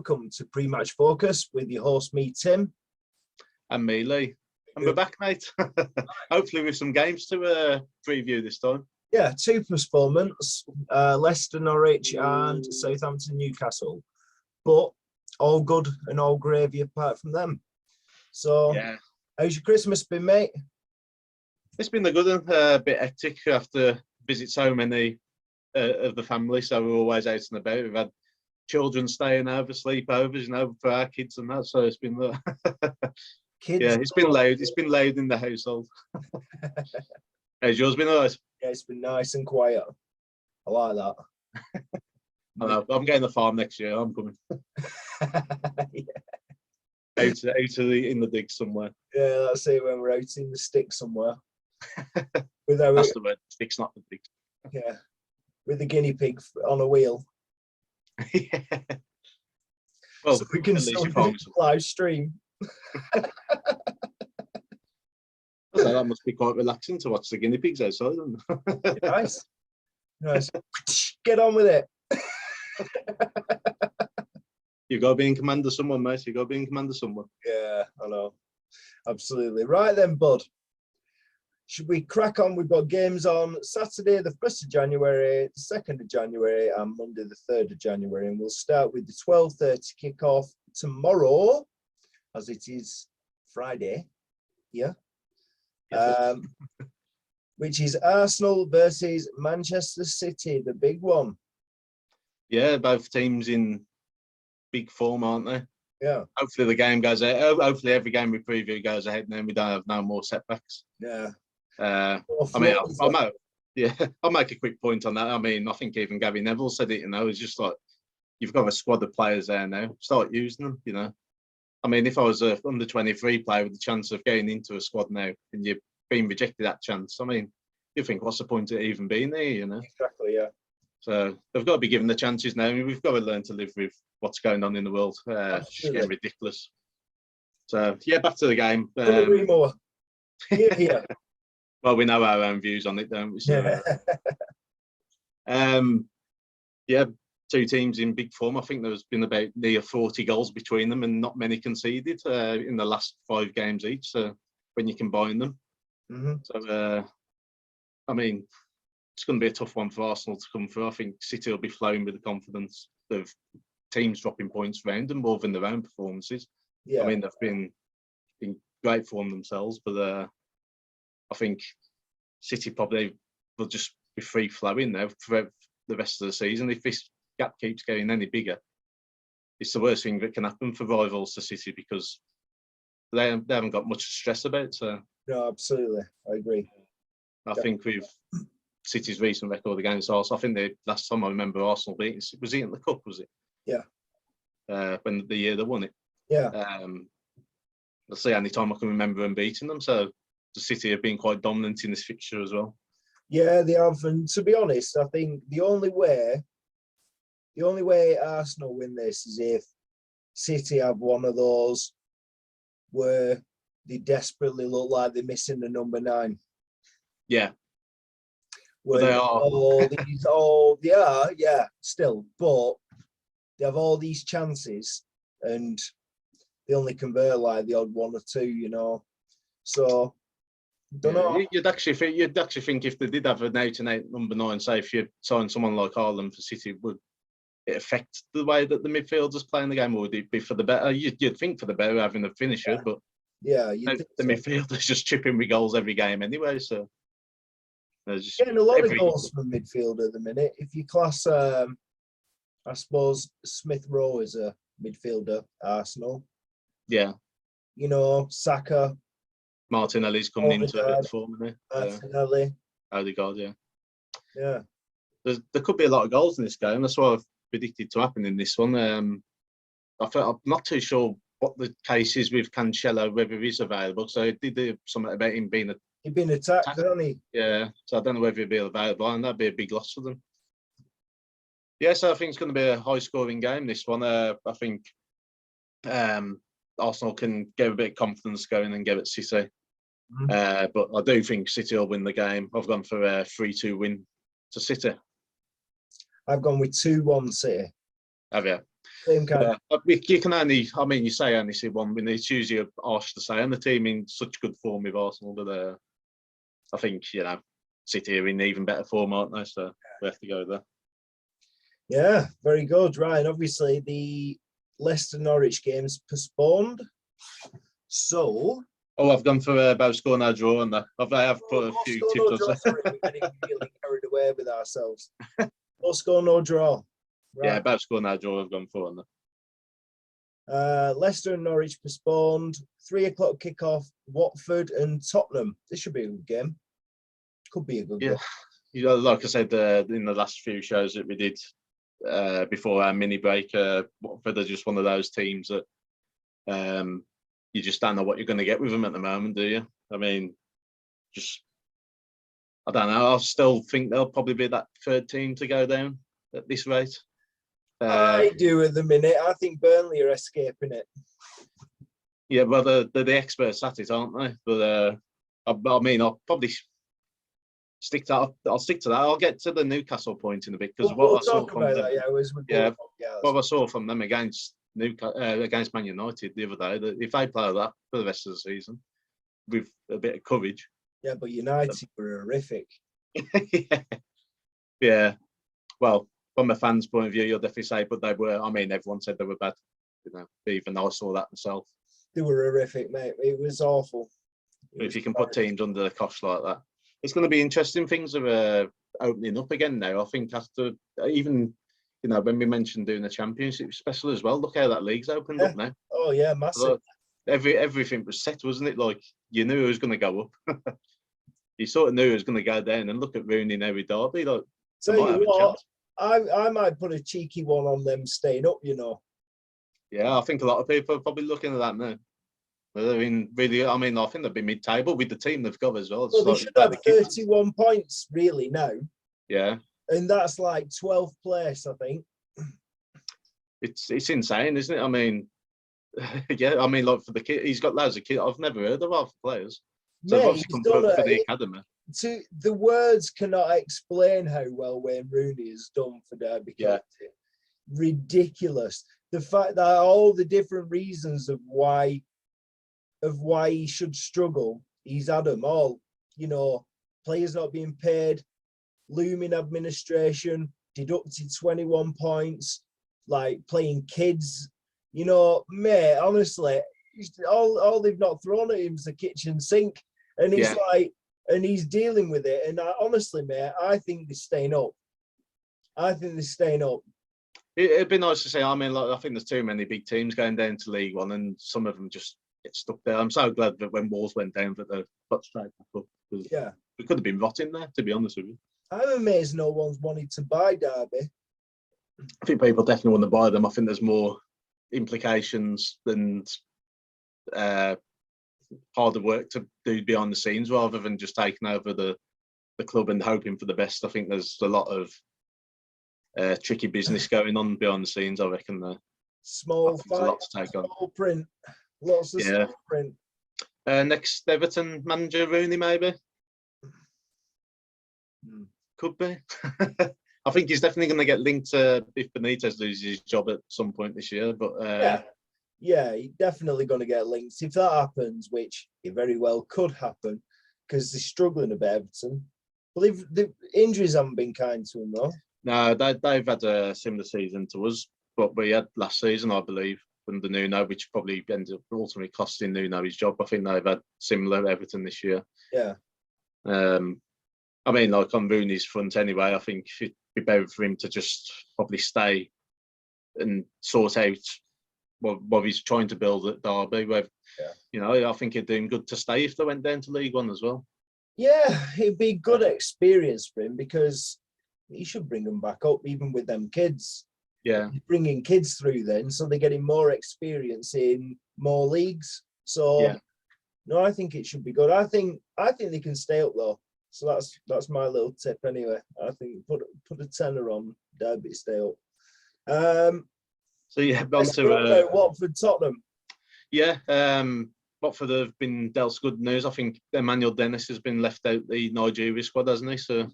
welcome to Pre-Match Focus with your host, me, Tim. And me, Lee. And we're back, mate. Hopefully with some games to preview this time. Yeah, 2 postponements, Leicester, Norwich and Southampton, Newcastle. But all good and all gravy apart from them. So, yeah. How's your Christmas been, mate? It's been a good one, a bit hectic after visit so many of the family, so we're always out and about. We've had children staying over, sleepovers, for our kids and that, so it's been kids. Yeah, it's been loud. It's been loud in the household. How's yours been, alright? Yeah, it's been nice and quiet. I like that. I know, I'm getting a farm next year. I'm coming. Yeah. Out in the dig somewhere. Yeah, that's it, when we're out in the stick somewhere. That's the word. Stick's not the dig. Yeah, with the guinea pig on a wheel. Yeah. Well, so we can still do live stream. So that must be quite relaxing to watch the guinea pigs outside. Nice. Get on with it. You got to be in command of someone, mate. You got to be in command of someone. Yeah, I know. Absolutely. Right then, bud. Should we crack on? We've got games on Saturday, the 1st of January, the 2nd of January, and Monday, the 3rd of January. And we'll start with the 12:30 kickoff tomorrow, as it is Friday. Yeah. Which is Arsenal versus Manchester City, the big one. Yeah, both teams in big form, aren't they? Yeah. Hopefully the game goes ahead. Hopefully every game we preview goes ahead, and then we don't have no more setbacks. Yeah. I'll make a quick point on that. I mean, I think even Gary Neville said it. It's just like, you've got a squad of players there now. Start using them. I mean, if I was a under 23 player with the chance of getting into a squad now, and you've been rejected that chance, I mean, you think, what's the point of even being there? Exactly. Yeah. So they've got to be given the chances now. I mean, we've got to learn to live with what's going on in the world. It's getting ridiculous. So yeah, back to the game. More. Here. Well, we know our own views on it, don't we? So, yeah, 2 teams in big form. I think there's been about near 40 goals between them, and not many conceded in the last 5 games each. So when you combine them, so I mean, it's going to be a tough one for Arsenal to come through. I think City will be flowing with the confidence of teams dropping points around them more than their own performances. Yeah. I mean, they've been in great form themselves, but I think City probably will just be free flowing now for the rest of the season. If this gap keeps getting any bigger, it's the worst thing that can happen for rivals to City, because they haven't got much to stress about. So no, absolutely, I agree. I think with City's recent record against Arsenal, I think the last time I remember Arsenal beating, was it in the cup? Was it? Yeah. When the year they won it. Yeah. That's the only time I can remember them beating them. So the City have been quite dominant in this fixture as well. Yeah, they have. And to be honest, I think the only way Arsenal win this is if City have one of those where they desperately look like they're missing the number 9. Yeah. Where they are. Yeah, still, but they have all these chances and they only convert like the odd 1 or 2, So don't know. You'd actually think if they did have an out-and-out number 9, say if you sign someone like Haaland for City, would it affect the way that the midfielders playing the game, or would it be for the better? You'd think for the better having a finisher, but the midfielders just chipping with goals every game anyway. So just getting a lot of goals from midfield at the minute. If you class, I suppose Smith Rowe is a midfielder, Arsenal. Yeah. Saka. Martinelli's coming into a bit of form, isn't he? Martinelli. Odegaard, yeah. Yeah. There could be a lot of goals in this game. That's what I've predicted to happen in this one. I'm not too sure what the case is with Cancelo, whether he's available. So I did something about him being He'd been attacked, hasn't he? Yeah. So I don't know whether he'll be available, and that'd be a big loss for them. Yeah, so I think it's going to be a high-scoring game, this one. I think Arsenal can get a bit of confidence going and give it City. But I do think City will win the game. I've gone for a 3-2 win to City. I've gone with 2-1 City. Have you? Same kind. You can only, I mean, you say only see one win. It's usually harsh to say, and the team in such good form with Arsenal, but I think, City are in even better form, aren't they? So we have to go there. Yeah, very good, Ryan. Obviously, the Leicester Norwich game's postponed. So. Oh, I've gone for both score no draw, and I have put a few tips on. Sorry, we're getting really carried away with ourselves. No score, no draw. Right. Yeah, both score no draw. I've gone for on that. Leicester and Norwich postponed. 3:00 kickoff. Watford and Tottenham. This should be a good game. Could be a good game. Like I said in the last few shows that we did before our mini break, Watford are just one of those teams that you just don't know what you're going to get with them at the moment, do you? I mean, I don't know. I still think they'll probably be that third team to go down at this rate. I do at the minute. I think Burnley are escaping it. Yeah, well, they're the experts at it, aren't they? But I mean, I'll probably stick to that. I'll stick to that. I'll get to the Newcastle point in a bit because what I saw from them, what I saw from them against Man United the other day, that if they play that for the rest of the season with a bit of courage. Yeah, but United were horrific. Yeah. Well, from a fan's point of view, you'll definitely say, but they were. I mean, everyone said they were bad. Even I saw that myself. They were horrific, mate. It was awful. If you can put teams under the cosh like that, it's going to be interesting. Things are opening up again now. I think after even. When we mentioned doing the championship special as well, look how that league's opened up now. Oh yeah, massive. Everything was set, wasn't it? Like you knew it was going to go up. You sort of knew it was going to go down. And look at Rooney now with Derby. Like, tell you what, I might put a cheeky one on them staying up. Yeah, I think a lot of people are probably looking at that now. They're in really. I mean, I think they'll be mid-table with the team they've got as well. Well, they should have 31 points really now. Yeah. And that's like 12th place, I think. It's insane, isn't it? I mean, yeah. I mean, like for the kid, he's got loads of kids. I've never heard of half the players. So they've obviously come for the academy. The words cannot explain how well Wayne Rooney has done for Derby County. Ridiculous. The fact that all the different reasons of why he should struggle, he's had them all. Players not being paid. Looming administration, deducted 21 points, like playing kids. Mate, honestly, all they've not thrown at him is the kitchen sink. And it's and he's dealing with it. And honestly, mate, I think they're staying up. It'd be nice to say, I mean, I think there's too many big teams going down to League One and some of them just get stuck there. I'm so glad that when Wolves went down that they got straight back up. Yeah. We could have been rotting there, to be honest with you. I'm amazed no one's wanted to buy Derby. I think people definitely want to buy them. I think there's more implications than harder work to do behind the scenes rather than just taking over the club and hoping for the best. I think there's a lot of tricky business going on behind the scenes, I reckon. Small fight, a lot to take on. Small print. Lots of small print. Next Everton manager, Rooney, maybe? Could be. I think he's definitely going to get linked if Benitez loses his job at some point this year. But yeah, he's definitely going to get linked. If that happens, which it very well could happen, because they're struggling a bit, Everton. Well, the injuries haven't been kind to them, though. No, they've had a similar season to us, but we had last season, I believe, under Nuno, which probably ended up ultimately costing Nuno his job. I think they've had similar Everton this year. Yeah. I mean, like on Rooney's front anyway, I think it'd be better for him to just probably stay and sort out what he's trying to build at Derby. I think it'd do him good to stay if they went down to League One as well. Yeah, it'd be good experience for him because he should bring them back up, even with them kids. Yeah. He's bringing kids through then, so they're getting more experience in more leagues. So, no, I think it should be good. I think they can stay up though. So that's my little tip anyway. I think put a tenner on Derby stay up. So yeah, on to Watford Tottenham. Yeah, Watford have been dealt good news. I think Emmanuel Dennis has been left out the Nigeria squad, hasn't he? So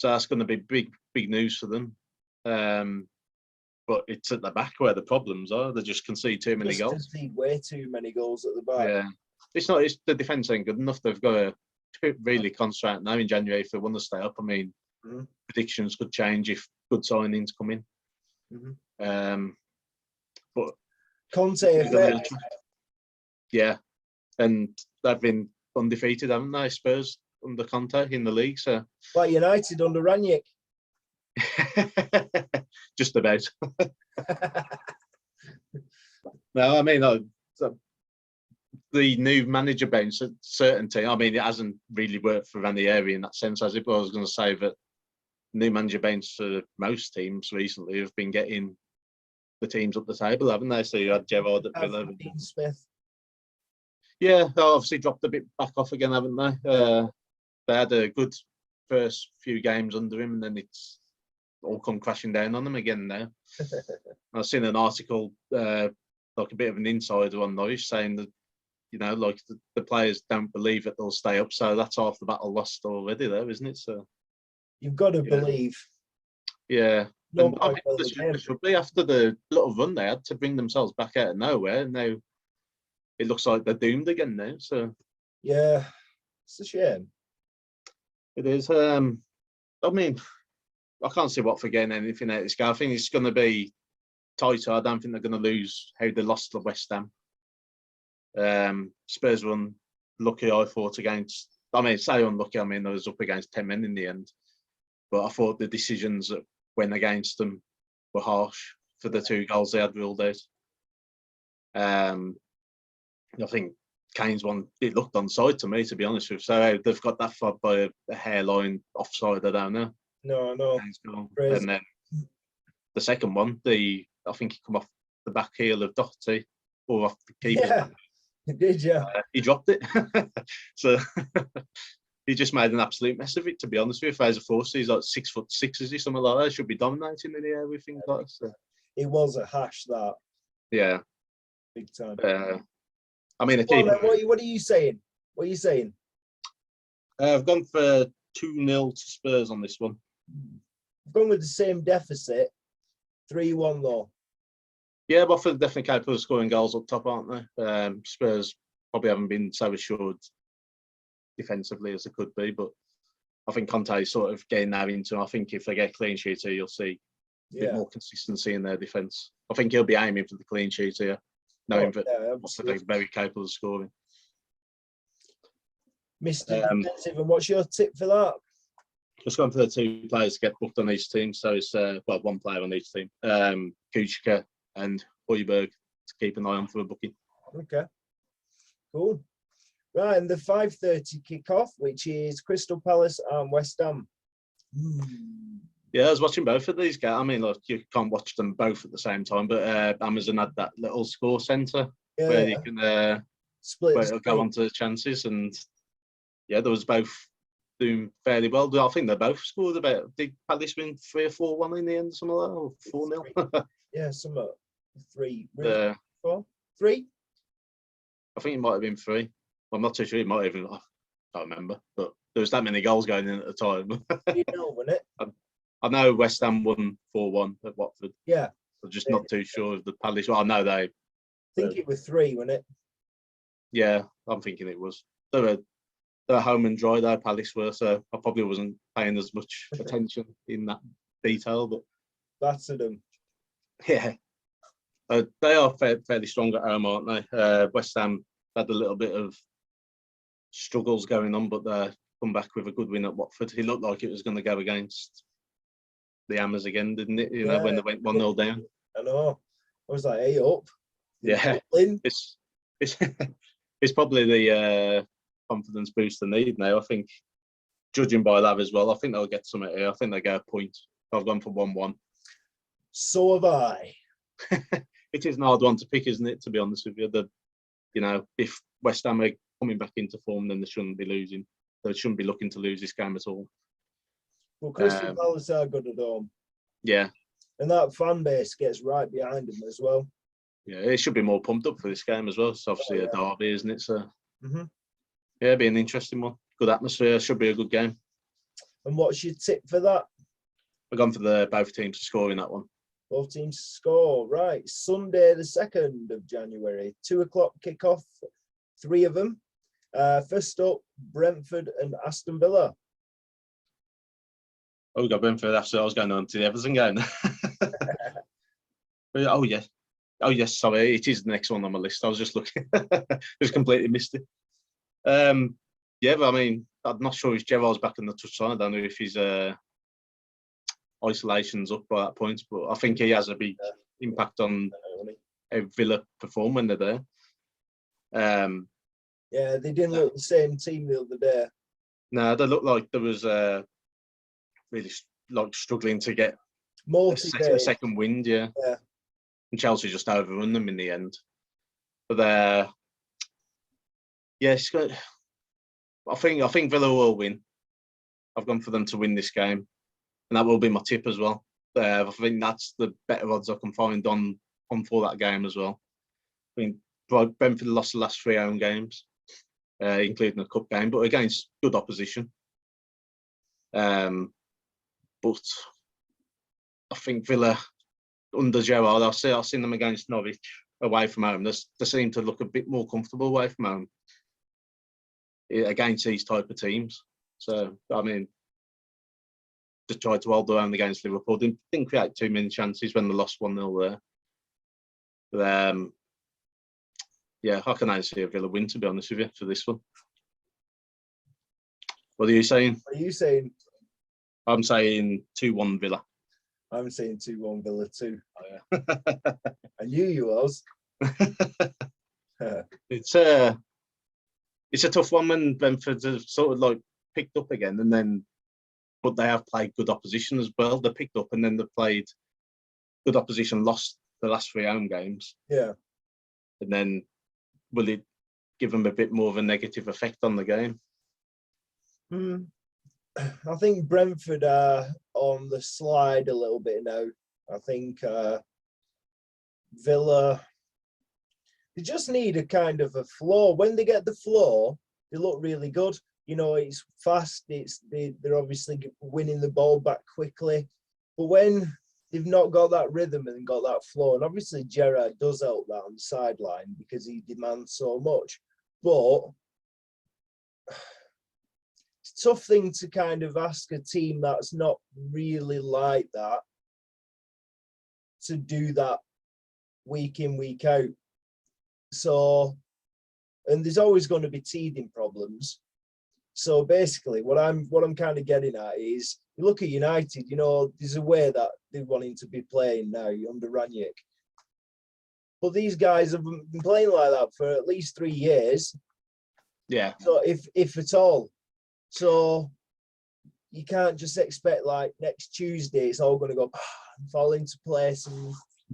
that's going to be big news for them. But but it's at the back where the problems are. They just concede too many goals. Concede way too many goals at the back. Yeah, it's the defence ain't good enough. They've got to really concentrate now in January if they want to stay up. I mean, predictions could change if good signings come in. But Conte effect. Yeah, and they've been undefeated, haven't they? Spurs under Conte in the league, so Like United under Ranić. Just about. No, I mean the new manager bench at certain team. I mean, it hasn't really worked for Ranieri in that sense, has it? But I was going to say that new manager bench for most teams recently have been getting the teams up the table, haven't they? So you had Gerrard at Villa. Dean Smith. Yeah, they obviously dropped a bit back off again, haven't they? They had a good first few games under him, and then it's all come crashing down on them again now. I've seen an article, like a bit of an insider on Norwich, saying that, you know, like the players don't believe that they'll stay up, so that's half the battle lost already there, isn't it? So you've got to believe. Yeah. And I think they should be after the little run they had to bring themselves back out of nowhere. Now it looks like they're doomed again now. So yeah, it's a shame. It is. I mean, I can't see Watford getting anything out of this game. I think it's going to be tighter. I don't think they're going to lose how they lost to West Ham. Spurs were unlucky, I thought, against... I mean, say unlucky, I mean, I was up against 10 men in the end. But I thought the decisions that went against them were harsh for the 2 goals they had ruled out. I think Kane's one, it looked onside to me, to be honest with you. So they've got that far by a hairline offside, I don't know. No, I know. And then the second one, I think he come off the back heel of Doherty, or off the keeper. Yeah, he did, yeah. He dropped it. So he just made an absolute mess of it, to be honest with you. Fraser Forster, he's like 6'6", is he? Something like that. Should be dominating in the air with things like that. So. It was a hash, that. Yeah. Big time. I mean, what are you saying? What are you saying? I've gone for 2-0 to Spurs on this one. I've gone with the same deficit, 3-1 though. Yeah, Watford are definitely capable of scoring goals up top, aren't they? Spurs probably haven't been so assured defensively as they could be, but I think Conte is sort of getting that into. I think if they get clean sheets here, you'll see a bit more consistency in their defence. I think he'll be aiming for the clean sheet here, knowing that Watford are very capable of scoring. Mr. Defensive, and what's your tip for that? Just going for the 2 players to get booked on each team. So it's, one player on each team. Kuchka and Højbjerg to keep an eye on for a booking. Okay. Cool. Right, and the 5:30 kickoff, which is Crystal Palace and West Ham. Yeah, I was watching both of these guys. I mean, like, you can't watch them both at the same time, but Amazon had that little score centre where you can split where it'll go onto the chances, and yeah, there was both doing fairly well. I think they both scored about. Did Palace win 3 or 4-1 in the end, something like that, or 4-0? Yeah, some 3, 4, 3. I think it might have been 3. I'm not too sure. It might even. I can't remember, but there was that many goals going in at the time. You know, wasn't it? I know West Ham won 4-1 at Watford. Yeah. I'm just not too sure of the Palace. Well, I know they. I think it was 3, wasn't it? Yeah, I'm thinking it was. They're home and dry there, Palace were, so I probably wasn't paying as much attention in that detail, but battered them. Yeah, they are fairly strong at home, aren't they? West Ham had a little bit of struggles going on, but they come back with a good win at Watford. It looked like it was going to go against the Hammers again, didn't it? You know, when they went 1-0 down. I know. I was like, hey, up. Yeah, it's probably the confidence boost they need now. I think, judging by that as well, I think they'll get something here. I think they get a point. I've gone for 1-1. So have I. It is an hard one to pick, isn't it? To be honest with you, if West Ham are coming back into form, then they shouldn't be losing. They shouldn't be looking to lose this game at all. Well, Crystal Palace are good at home. Yeah. And that fan base gets right behind them as well. Yeah, it should be more pumped up for this game as well. It's obviously a derby, isn't it? So, yeah, it'll be an interesting one. Good atmosphere. Should be a good game. And what's your tip for that? I've gone for both teams to score in that one. Both teams score. Right. Sunday, the 2nd of January, 2:00 kickoff, 3 of them. First up, Brentford and Aston Villa. Oh, we got Brentford after I was going on to the Everton game. Oh, yes. Oh, yes, sorry. It is the next one on my list. I was just looking. Just completely missed it. Yeah, but I mean, I'm not sure if Gerrard's back in the touchline. I don't know if his isolation's up by that point, but I think he has a big impact on how Villa perform when they're there. Yeah, they didn't look the same team the other day. No, they looked like there was really like struggling to get a second wind. Yeah. And Chelsea just overrun them in the end. But yeah, I think Villa will win. I've gone for them to win this game, and that will be my tip as well. I think that's the better odds I can find on for that game as well. I mean, Brentford lost the last 3 home games, including a cup game, but against good opposition. But I think Villa under Gerrard, I've seen them against Norwich away from home. They seem to look a bit more comfortable away from home against these type of teams. So, I mean, just tried to hold their own against Liverpool. Didn't create too many chances when they lost 1-0 there. But, yeah, I can only see a Villa win, to be honest with you, for this one. What are you saying? What are you saying? I'm saying 2-1 Villa. I'm saying 2-1 Villa too. Oh, yeah. I knew you was. It's a tough one when Brentford have sort of like picked up again, but they have played good opposition as well. They picked up and then they played good opposition, lost the last 3 home games. Yeah. And then will it give them a bit more of a negative effect on the game? I think Brentford are on the slide a little bit now. I think Villa, they just need a kind of a flow. When they get the flow, they look really good. You know, it's fast. They're obviously winning the ball back quickly. But when they've not got that rhythm and got that flow, and obviously Gerrard does help that on the sideline because he demands so much. But it's a tough thing to kind of ask a team that's not really like that to do that week in, week out. So, and there's always going to be teething problems. So basically, what I'm kind of getting at is, you look at United. You know, there's a way that they're wanting to be playing now under Ranić, but these guys have been playing like that for at least 3 years. Yeah. So if at all, so you can't just expect like next Tuesday it's all going to go fall into place and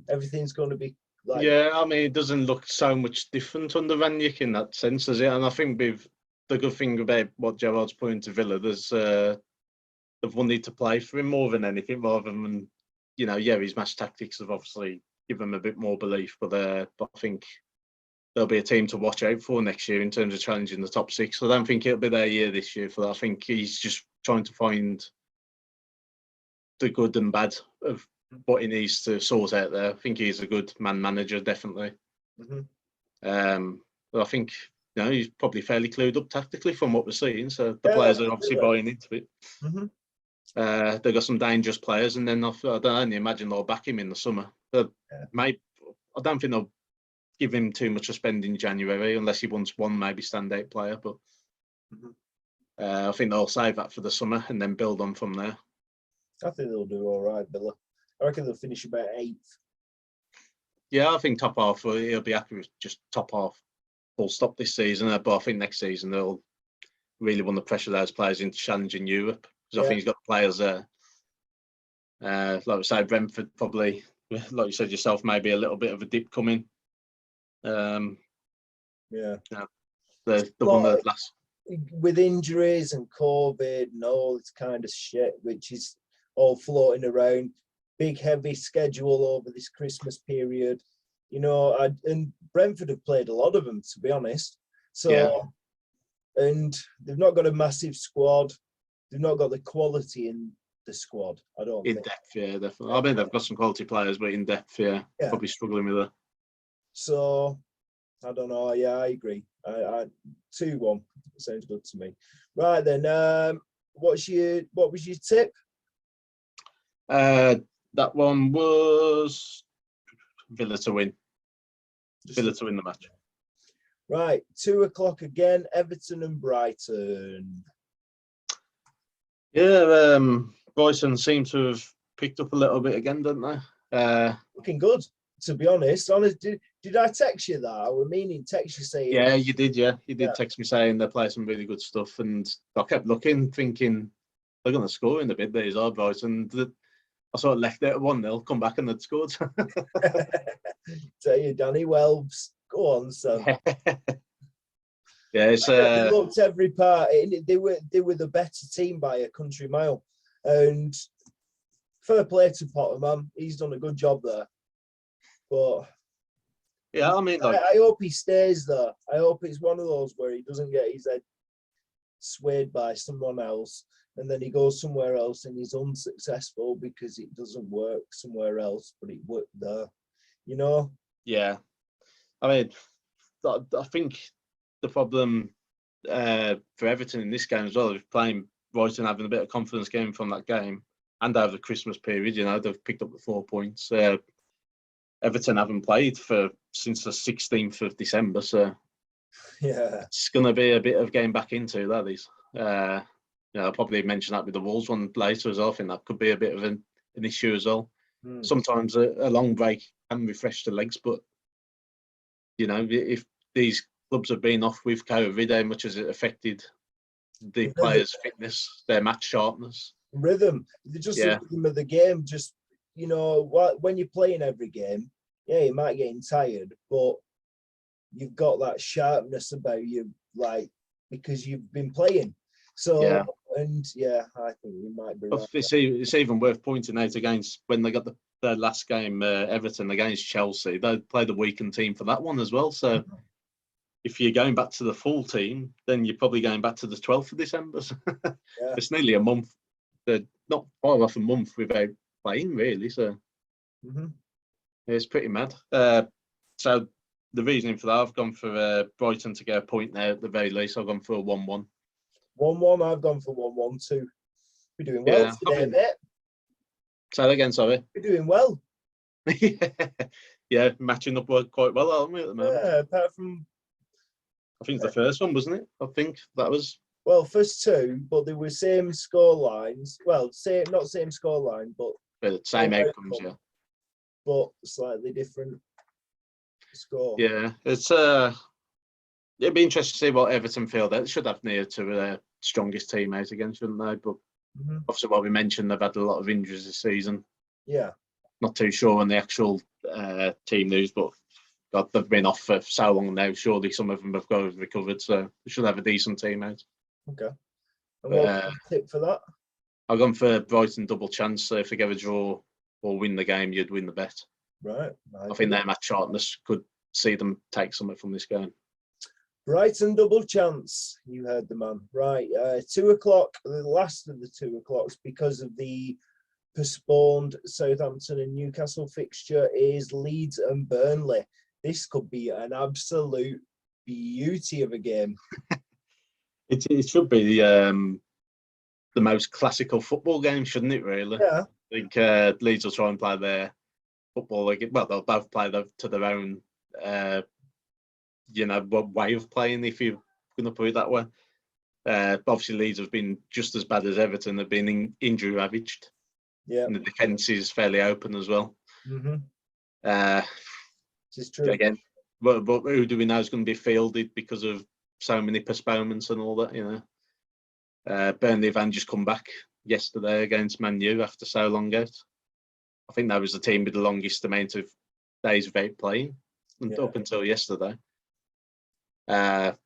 everything's going to be like. Yeah, I mean, it doesn't look so much different under Ranić in that sense, does it? And I think with the good thing about what Gerrard's put into Villa, there's they've wanted to play for him more than anything, rather than, you know, yeah, his match tactics have obviously given him a bit more belief, but I think there'll be a team to watch out for next year in terms of challenging the top 6. I don't think it'll be their year this year for that. I think he's just trying to find the good and bad of what he needs to sort out there. I think he's a good man manager, definitely. But I think, you know, he's probably fairly clued up tactically from what we're seeing. So the players are obviously buying into it. They've got some dangerous players, and then I don't only imagine they'll back him in the summer. I don't think they'll give him too much to spend in January unless he wants one maybe standout player. But I think they'll save that for the summer and then build on from there. I think they'll do all right, Villa. I reckon they'll finish about 8th. Yeah, I think top half, he'll be happy with just top half full stop this season. But I think next season they'll really want to pressure those players into challenging Europe, because I think he's got players there. Like I say, Brentford probably, like you said yourself, maybe a little bit of a dip coming. The one that last with injuries and COVID and all this kind of shit, which is all floating around. Big heavy schedule over this Christmas period, you know. And Brentford have played a lot of them, to be honest. So, and they've not got a massive squad. They've not got the quality, and the squad. I don't in think. depth, yeah, definitely. I mean, they've got some quality players, but in depth, yeah. Probably struggling with it. So I don't know. Yeah, I agree. I 2-1 sounds good to me. Right then, what was your tip? That one was Villa to win. Villa to win the match. Right, 2:00 again. Everton and Brighton. Yeah, Brighton seem to have picked up a little bit again, don't they? Looking good, to be honest. Did I text you that? I was meaning text you saying. Yeah, you did. Yeah, you did text me saying they play some really good stuff, and I kept looking, thinking they're going to score in a bit. These are Brighton. I sort of left it at 1-0, come back and they'd scored. Tell you, Danny Welbs. Go on, son. Yeah, it's They looked every part. They were the better team by a country mile, and fair play to Potter, man. He's done a good job there. But yeah, I mean, like, I hope he stays there. I hope it's one of those where he doesn't get his head swayed by someone else, and then he goes somewhere else and he's unsuccessful because it doesn't work somewhere else, but it worked there. You know? Yeah, I mean, I think the problem for Everton in this game as well is playing Brighton, having a bit of confidence game from that game, and over the Christmas period. You know, they've picked up the 4 points. Everton haven't played since the 16th of December, so yeah, it's going to be a bit of getting back into that is. I'll probably mention that with the Wolves one later as well. I think that could be a bit of an issue as well. Sometimes a long break can refresh the legs, but you know, if these clubs have been off with COVID, how much has it affected the players' fitness, their match sharpness, rhythm? Just the rhythm of the game. Just, you know, when you're playing every game, yeah, you might get tired, but you've got that sharpness about you, like, because you've been playing. So, I think you might be right. It's even worth pointing out against when they got the last game, Everton against Chelsea. They played a weakened team for that one as well. So if you're going back to the full team, then you're probably going back to the 12th of December. It's nearly a month. They're not far off a month without playing, really. So it's pretty mad. So the reasoning for that, I've gone for Brighton to get a point there at the very least. I've gone for a 1-1. 1-1. I've gone for 1-1 too. We're doing well today, mate. Say that again, sorry. We're doing well. Yeah, matching up quite well, aren't we, at the moment? Yeah, apart from... I think it's the first one, wasn't it? I think that was... Well, first two, but they were same score lines. Well, not same score line, but same outcomes, yeah. But slightly different score. Yeah, it's it'd be interesting to see what Everton feel. They should have near to their strongest team out again, shouldn't they? But obviously, what we mentioned, they've had a lot of injuries this season. Yeah. Not too sure on the actual team news, but God, they've been off for so long now. Surely some of them have recovered, so they should have a decent team out. Okay. And what's the tip for that? I've gone for Brighton double chance. So if they get a draw or win the game, you'd win the bet. Right. I think their match sharpness could see them take something from this game. Brighton double chance. You heard the man. Right. 2:00, the last of the 2:00s, because of the postponed Southampton and Newcastle fixture, is Leeds and Burnley. This could be an absolute beauty of a game. It should be the most classical football game, shouldn't it, really? Yeah. I think Leeds will try and play their football. Well, they'll both play to their own, way of playing, if you're going to put it that way. Obviously, Leeds have been just as bad as Everton. They've been injury ravaged. Yeah. And the defence is fairly open as well. This is true. Again, but who do we know is going to be fielded because of so many postponements and all that, you know? Burnley have just come back yesterday against Man U after so long out. I think that was the team with the longest amount of days without playing up until yesterday. But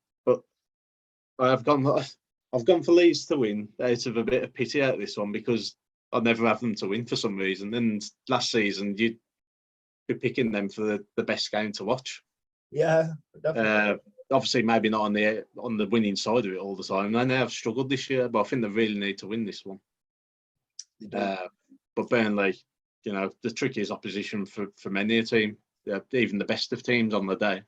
I've gone for Leeds to win out of a bit of pity out of this one, because I never have them to win for some reason. And last season, you'd be picking them for the best game to watch. Yeah, definitely. Obviously, maybe not on the winning side of it all the time. They have struggled this year, but I think they really need to win this one. They do. But Burnley, you know, the trickiest opposition for many a team, even the best of teams on the day.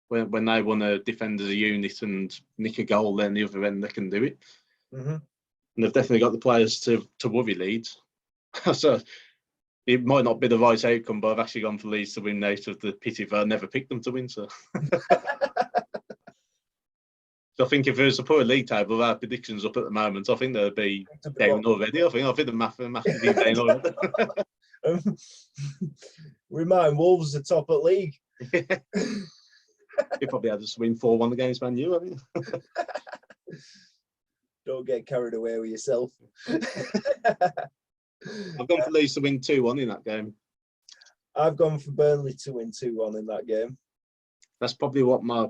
When they want to defend as a unit and nick a goal, then the other end they can do it. Mm-hmm. And they've definitely got the players to worry Leeds. So it might not be the right outcome, but I've actually gone for Leeds to win out of the pity if I never picked them to win. So, so I think if there's a poor league table, our predictions up at the moment, I think they'll be down already. I think the mathematically down already. Remind Wolves are top at league. You probably had to win 4-1 against Man U, haven't you? Don't get carried away with yourself. I've gone for Leeds to win 2-1 in that game. I've gone for Burnley to win 2-1 in that game. That's probably what my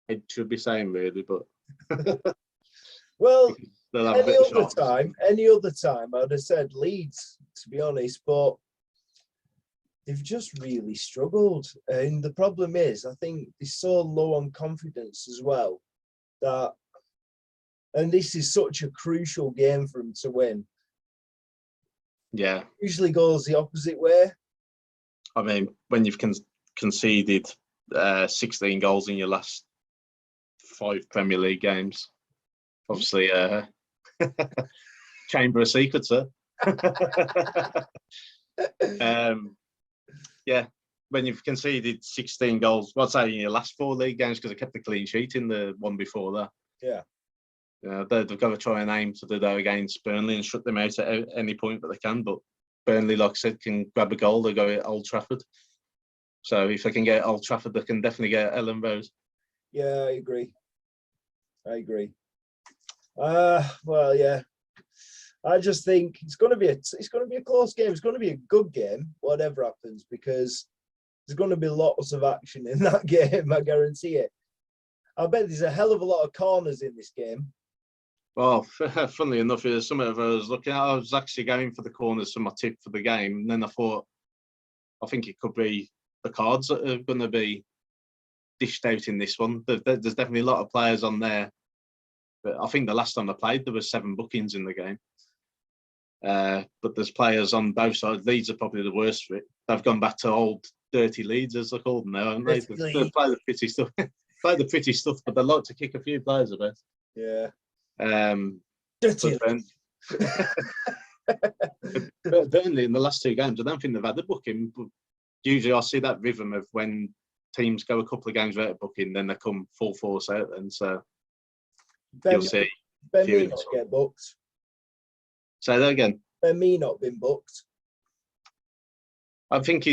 head should be saying, really, but well, any other time, I'd have said Leeds, to be honest, but they've just really struggled. And the problem is, I think they're so low on confidence as well, and this is such a crucial game for them to win. Yeah. Usually goes the opposite way. I mean, when you've conceded 16 goals in your last 5 Premier League games, obviously, chamber of secrets, sir. Yeah, when you've conceded 16 goals, well, I'd say in your last 4 league games, because I kept the clean sheet in the one before that. Yeah. They've got to try and aim to do that against Burnley and shut them out at any point that they can. But Burnley, like I said, can grab a goal. They go at Old Trafford. So if they can get Old Trafford, they can definitely get Ellen Rose. Yeah, I agree. Well, yeah. I just think it's going to be a close game. It's going to be a good game, whatever happens, because there's going to be lots of action in that game. I guarantee it. I bet there's a hell of a lot of corners in this game. Well, funnily enough, some of I was looking at, I was actually going for the corners for my tip for the game. And then I thought, I think it could be the cards that are going to be dished out in this one. There's definitely a lot of players on there. But I think the last time I played, there were 7 bookings in the game. But there's players on both sides. Leeds are probably the worst for it. They've gone back to old dirty Leeds, as they call them now, haven't they? They play the pretty stuff. Play the pretty stuff, but they like to kick a few players a bit. Yeah. But Burnley in the last 2 games, I don't think they've had a booking. But usually I see that rhythm of when teams go a couple of games without a booking, then they come full force out. And so you'll see. Ben Mee not get booked. Say that again. Ben Mee not been booked. I think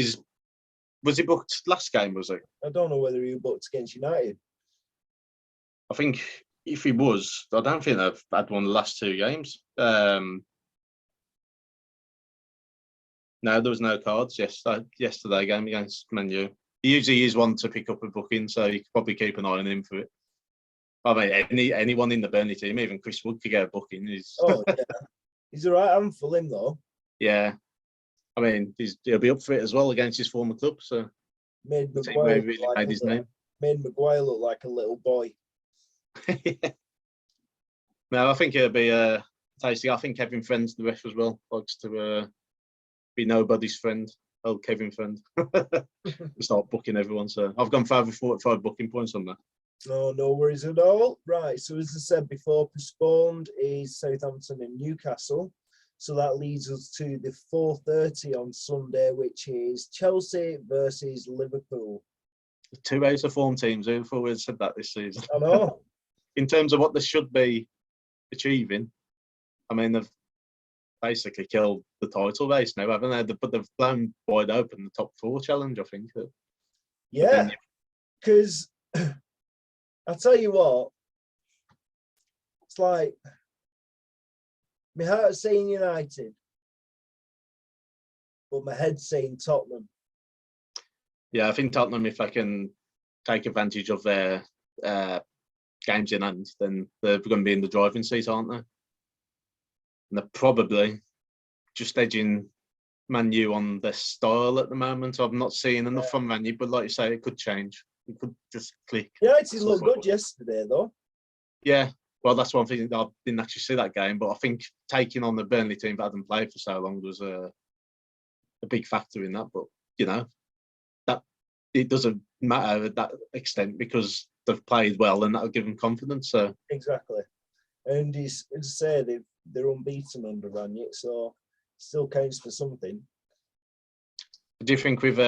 was he booked last game, was he? I don't know whether he was booked against United. I think if he was, I don't think they've had one the last 2 games. No, there was no cards yesterday game against Man U. He usually is one to pick up a booking, so you could probably keep an eye on him for it. I mean, anyone in the Burnley team, even Chris Wood, could get a booking. Oh, yeah. He's all right. I'm for him, though. Yeah. I mean, he'll be up for it as well against his former club. So made Maguire look like a little boy. Yeah. No, I think it'll be tasty. I think Kevin Friend's the ref as well. Likes to be nobody's friend. Old Kevin Friend. Start booking everyone. So I've gone for over 45 booking points on that. No worries at all. Right. So as I said before, postponed is Southampton and Newcastle. So that leads us to the 4:30 on Sunday, which is Chelsea versus Liverpool. 2 out of form teams. Who thought we'd said that this season? I know. In terms of what they should be achieving, I mean, they've basically killed the title race now, haven't they? But they've blown wide open the top 4 challenge, I think. Yeah, because I'll tell you what, it's like my heart's saying United, but my head's saying Tottenham. Yeah, I think Tottenham, if they can take advantage of their games in hand, then they're going to be in the driving seat, aren't they? And they're probably just edging Man U on their style at the moment. I'm not seeing enough from Man U, but like you say, it could change. It could just click. United looked good yesterday, though. Yeah, Well, that's one thing. I didn't actually see that game, but I think taking on the Burnley team that hadn't played for so long was a big factor in that. But that it doesn't matter at that extent because they've played well and that'll give them confidence. So exactly, and as I say, they're unbeaten under Ranić, so still counts for something. do you think with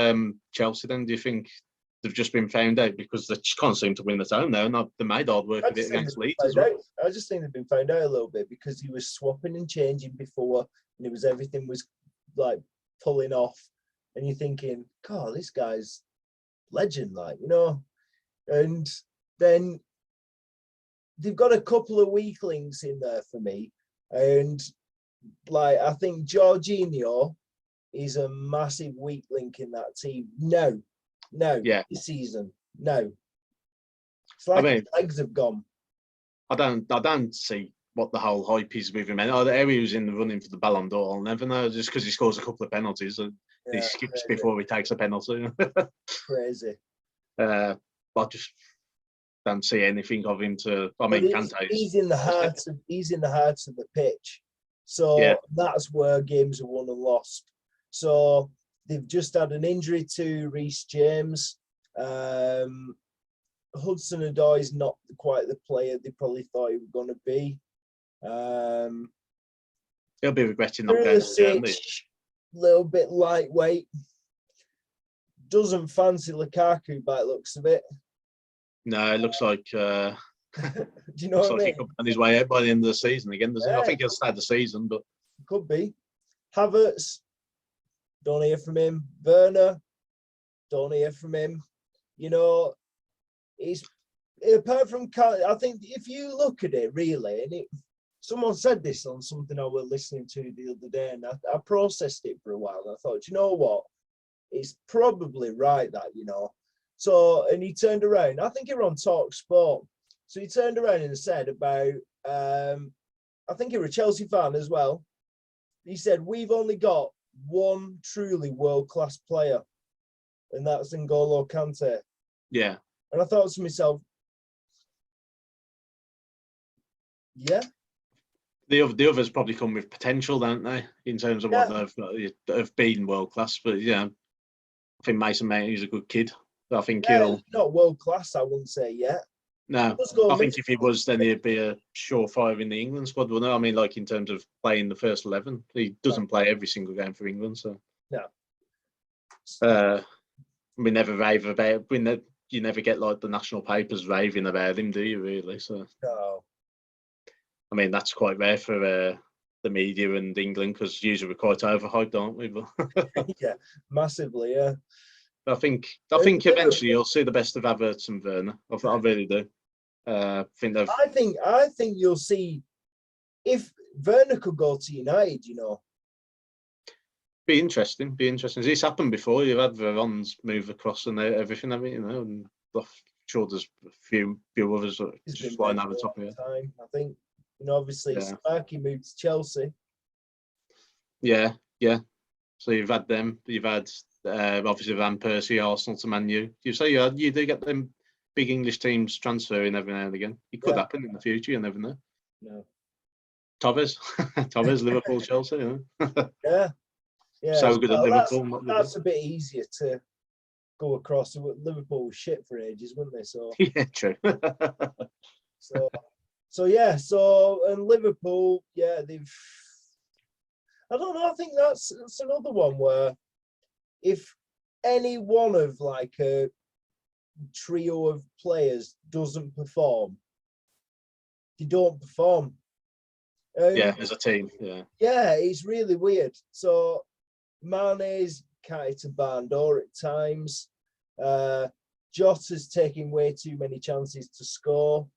Chelsea then? Do you think they've just been found out because they just can't seem to win at home now? And they made hard work of it against Leeds as well. I just think they've been found out a little bit because he was swapping and changing before, and everything was like pulling off, and you're thinking, God, this guy's legend, and then they've got a couple of weaklings in there for me, and I think Jorginho is a massive weak link in that team. No, this season, no. It's like his legs have gone. I don't see what the whole hype is with him. I know he was in the running for the Ballon d'Or. I'll never know just because he scores a couple of penalties and he skips before he takes a penalty. Crazy. I just don't see anything of him to. I mean, Kante. He's in the heart of the pitch, so that's where games are won and lost. So they've just had an injury to Reece James. Hudson-Odoi is not quite the player they probably thought he was going to be. He'll be regretting not going to Germany. Little bit lightweight. Doesn't fancy Lukaku by the looks of it. No, it looks like. Do you know what I mean? He could be on his way out by the end of the season again, doesn't he? I think he'll start the season, but could be. Havertz, don't hear from him. Werner, don't hear from him. He's apart from. I think if you look at it really, and someone said this on something I was listening to the other day, and I processed it for a while. And I thought, you know what? It's probably right that. So, and he turned around. I think he was on Talk Sport. So he turned around and said about, I think he was a Chelsea fan as well. He said, we've only got one truly world-class player, and that's N'Golo Kante. Yeah. And I thought to myself, yeah. The others probably come with potential, don't they, in terms of what they've been world-class. But, I think Mason Mount is a good kid. I think he'll... Not world-class, I wouldn't say yet. No, I think if he was, then he'd be a surefire in the England squad, wouldn't he? I mean, in terms of playing the first 11, he doesn't play every single game for England, so. No. We never rave about. You never get the national papers raving about him, do you? Really? So. No. I mean, that's quite rare for the media and England because usually we're quite overhyped, aren't we? But yeah, massively. Yeah. I think eventually you'll see the best of Havertz and Werner. I really do. I think you'll see if Werner could go to United. Be interesting. This happened before. You've had Veron's move across and everything, haven't you? And I'm sure there's a few others that just flying out the top of it. I think obviously Sparky moved to Chelsea. Yeah. So you've had them. You've had. Obviously Van Persie, Arsenal to Man U. You say you do get them big English teams transferring every now and again. It could happen in the future. You never know. No. Torres, Liverpool, Chelsea. Yeah. So good at Liverpool. That's a bit easier to go across. Liverpool was shit for ages, weren't they? So yeah, true. So and Liverpool, they've. I don't know. I think that's another one where. If any one of a trio of players doesn't perform, they don't perform. As a team, Yeah, it's really weird. So Mane's kind of to barn door at times. Jota's taking way too many chances to score.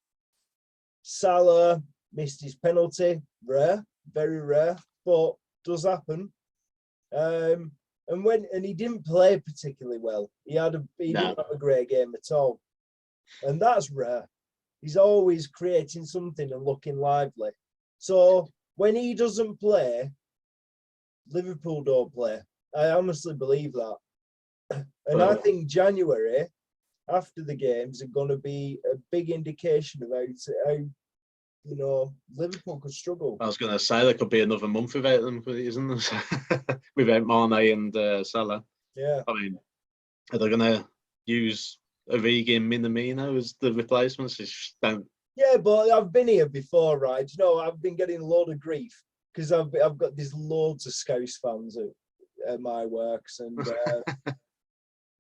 Salah missed his penalty. Rare, very rare, but does happen. And he didn't play particularly well. He didn't have a great game at all. And that's rare. He's always creating something and looking lively. So when he doesn't play, Liverpool don't play. I honestly believe that. And I think January, after the games, are going to be a big indication of how Liverpool could struggle. I was going to say there could be another month without them, isn't there? Without Mane and Salah. Yeah. I mean, are they going to use Origi and Minamino as the replacements? It's just don't. Yeah, but I've been here before, right? I've been getting a load of grief because I've got these loads of Scouse fans at my works, and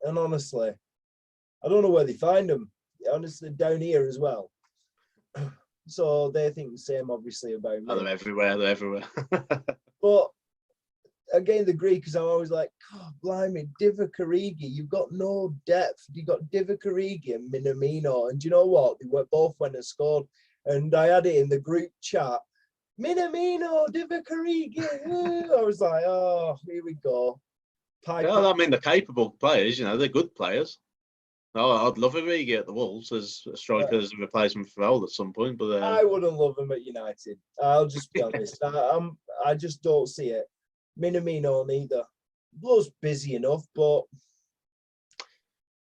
and honestly, I don't know where they find them. Honestly, down here as well. So they think the same, obviously, about me. Oh, they're everywhere. They're everywhere. But again, the Greek, because I'm always like, God, blimey, Divock Origi, you've got no depth. You got Divock Origi and Minamino, and do you know what? They both went and scored, and I had it in the group chat. Minamino, Divock Origi. I was like, oh, here we go. Yeah, I mean, they're capable players. They're good players. Oh, I'd love Origi at the Wolves as a striker, as a replacement for Raul at some point. But I wouldn't love him at United. I'll just be honest. I just don't see it. Minamino neither. Blood's busy enough, but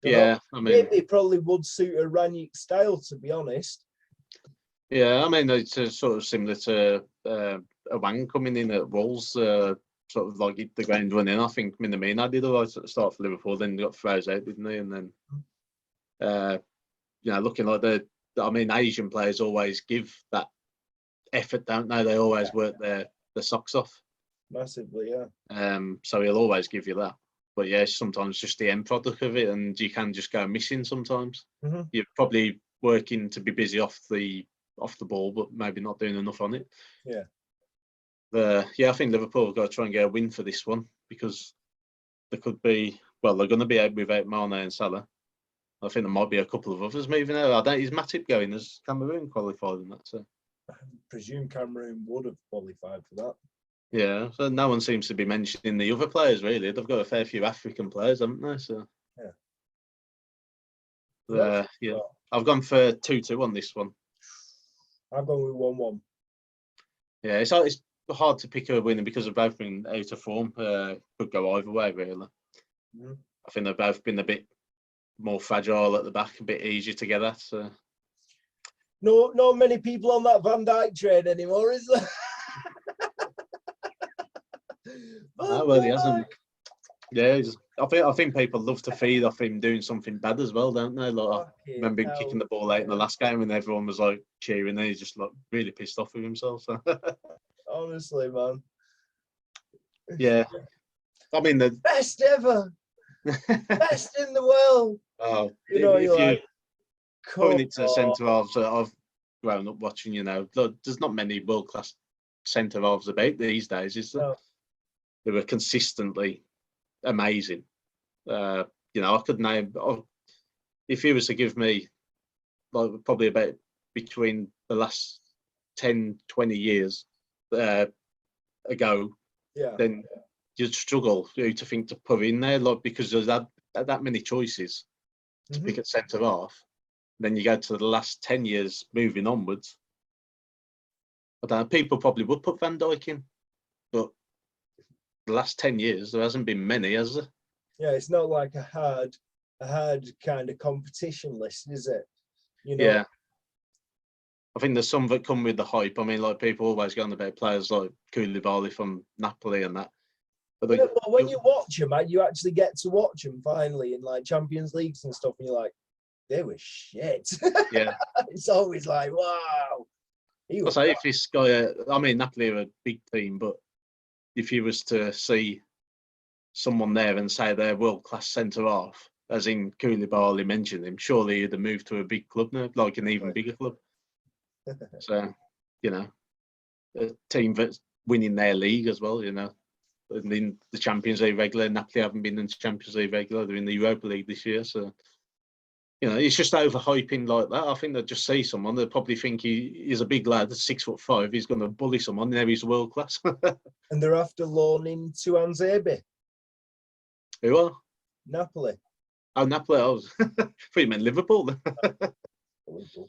yeah, I mean, maybe it probably would suit a Ranić style, to be honest. Yeah, I mean, it's sort of similar to a Wang coming in at Wolves, sort of like hit the ground running. I think Minamino did all right at the start for Liverpool, then got froze out, didn't he? And then, looking like Asian players always give that effort, don't they? They always work their socks off. Massively, yeah. So he'll always give you that. But yeah, sometimes just the end product of it, and you can just go missing sometimes. Mm-hmm. You're probably working to be busy off the ball, but maybe not doing enough on it. Yeah. I think Liverpool have got to try and get a win for this one, because they're going to be out without Mane and Salah. I think there might be a couple of others moving out. Is Matip going? As Cameroon qualified in that? So I presume Cameroon would have qualified for that. Yeah, so no one seems to be mentioning the other players, really. They've got a fair few African players, haven't they? So yeah. I've gone for 2-2 on this one. I've gone with 1-1. Yeah, it's hard to pick a winner because they've both been out of form. Could go either way, really. Mm-hmm. I think they've both been a bit more fragile at the back, a bit easier to get at. So. Not many people on that Van Dijk train anymore, is there? Well, he hasn't. Yeah, I think people love to feed off him doing something bad as well, don't they? Like, I remember him kicking the ball out in the last game, and everyone was like cheering, and he's just like really pissed off with himself. So. Honestly, man. Yeah, I mean the best ever, best in the world. Oh, if you're putting it to the centre halves that I've grown up watching, there's not many world class centre halves about these days, is there? No. They were consistently amazing. I could name, if you was to give me probably about between the last 10, 20 years ago, then you'd struggle to think to put in there, because there's that many choices to pick at centre half. Then you go to the last 10 years moving onwards. I don't know, people probably would put Van Dijk in, but the last 10 years there hasn't been many, has there? Yeah, it's not like a hard kind of competition list, is it? Yeah. I think there's some that come with the hype. I mean, like, people always go on about players like Koulibaly from Napoli and that. But when you watch them, you actually get to watch them finally in like Champions Leagues and stuff, and you're like, they were shit. Yeah. It's always like, wow. I'll say if this guy, Napoli are a big team, but if you was to see someone there and say they're world-class centre-half, as in Koulibaly mentioned him, surely he'd have moved to a big club now, like an even bigger club. So, a team that's winning their league as well, and in the Champions League regular. Napoli haven't been in the Champions League regular. They're in the Europa League this year. So, it's just overhyping like that. I think they'll just see someone. They'll probably think he's a big lad, 6'5". He's going to bully someone. Now he's world class. And they're after loaning to Anzebe. Who are? Napoli. Oh, Napoli. I thought you meant Liverpool. It's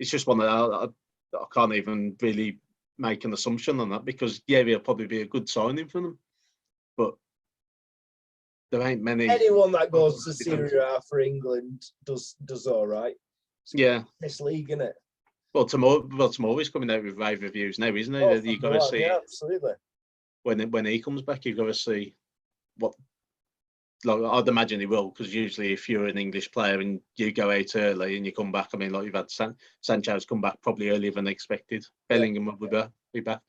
just one that I can't even really make an assumption on that, because he'll probably be a good signing for them, but there ain't many. Anyone that goes to Serie A for England does all right. Yeah. This league, isn't it? Well, tomorrow's coming out with rave reviews now, isn't he? Oh, You've got to see absolutely. When he comes back, you've got to see what. Like, I'd imagine he will, because usually if you're an English player and you go out early and you come back, I mean, like you've had Sancho's come back probably earlier than expected. Bellingham will be back.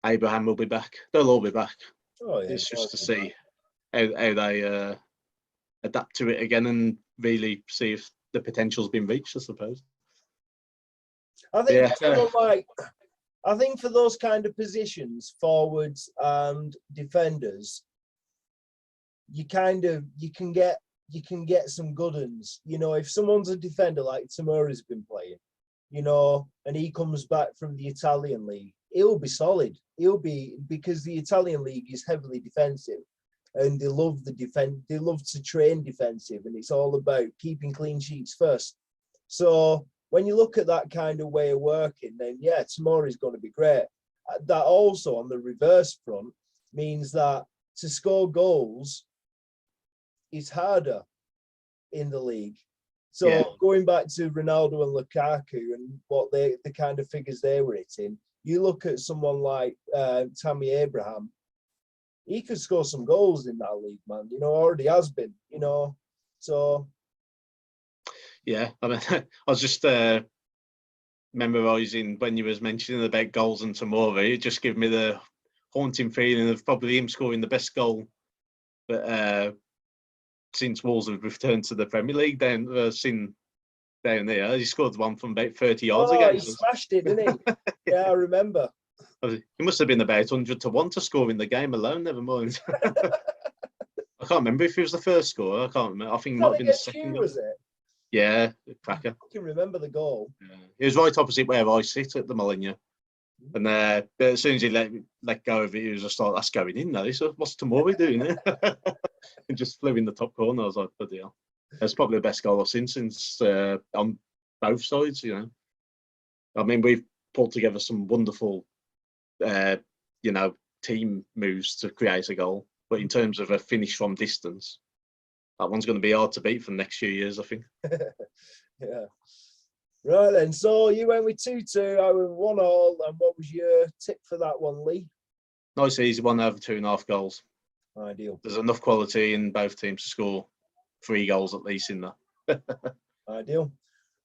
Abraham will be back. They'll all be back. Oh, yeah, it's just to see how they adapt to it again and really see if the potential's been reached, I suppose. I think for those kind of positions, forwards and defenders, you can get some good ones. You know, if someone's a defender like Tomori's been playing, you know, and he comes back from the Italian league, he'll be solid. Because the Italian league is heavily defensive, and they love They love to train defensive, and it's all about keeping clean sheets first. So when you look at that kind of way of working, then yeah, Tomori's going to be great. That also on the reverse front means that to score goals is harder in the league. So going back to Ronaldo and Lukaku and what the kind of figures they were hitting, you look at someone like Tammy Abraham, he could score some goals in that league, man. You know, already has been, you know. So yeah, I mean, I was just memorising when you was mentioning about goals and Tomori. It just gave me the haunting feeling of probably him scoring the best goal but since Wolves have returned to the Premier League down there. He scored one from about 30 yards against us. He smashed it, didn't he? Yeah, I remember. He must have been about 100-1 to score in the game alone, never mind. I can't remember if he was the first scorer. I can't remember. I think it might have been the second goal. Was it? Yeah, cracker. I can remember the goal. Yeah. He was right opposite where I sit at the Molineux. And as soon as he let go of it, he was just like, that's going in now. So what's Tomori doing there? And just flew in the top corner. I was like, bloody hell. That's probably the best goal I've seen since on both sides, you know. I mean, we've pulled together some wonderful, team moves to create a goal. But in terms of a finish from distance, that one's going to be hard to beat for the next few years, I think. Yeah. Right then, so you went with 2-2, I went 1-1, and what was your tip for that one, Lee? Nice, easy one over 2.5 goals. Ideal. There's enough quality in both teams to score 3 goals at least in that. Ideal.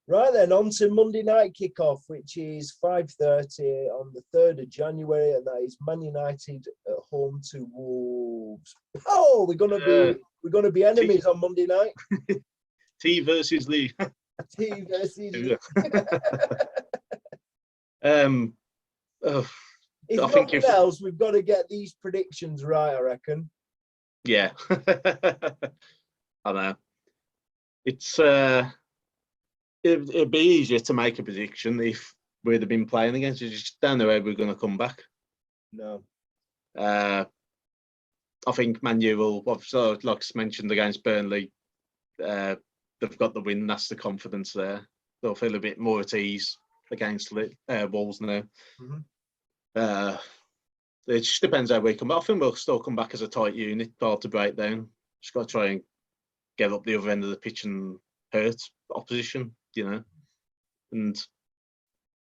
Right then, on to Monday night kickoff, which is 5:30 on the 3rd of January, and that is Man United at home to Wolves. Oh, we're gonna be enemies on Monday night. T versus Lee. T versus Lee. If nothing else, we've got to get these predictions right, I reckon. Yeah. I know. It's it'd be easier to make a prediction if we'd have been playing against you. Just don't know how we're going to come back. No. I think Man U will, obviously, like I mentioned, against Burnley, they've got the win. That's the confidence there. They'll feel a bit more at ease against Wolves now. Mm-hmm. It just depends how we come back. I think we'll still come back as a tight unit, hard to break down. Just got to try and get up the other end of the pitch and hurt opposition, you know. And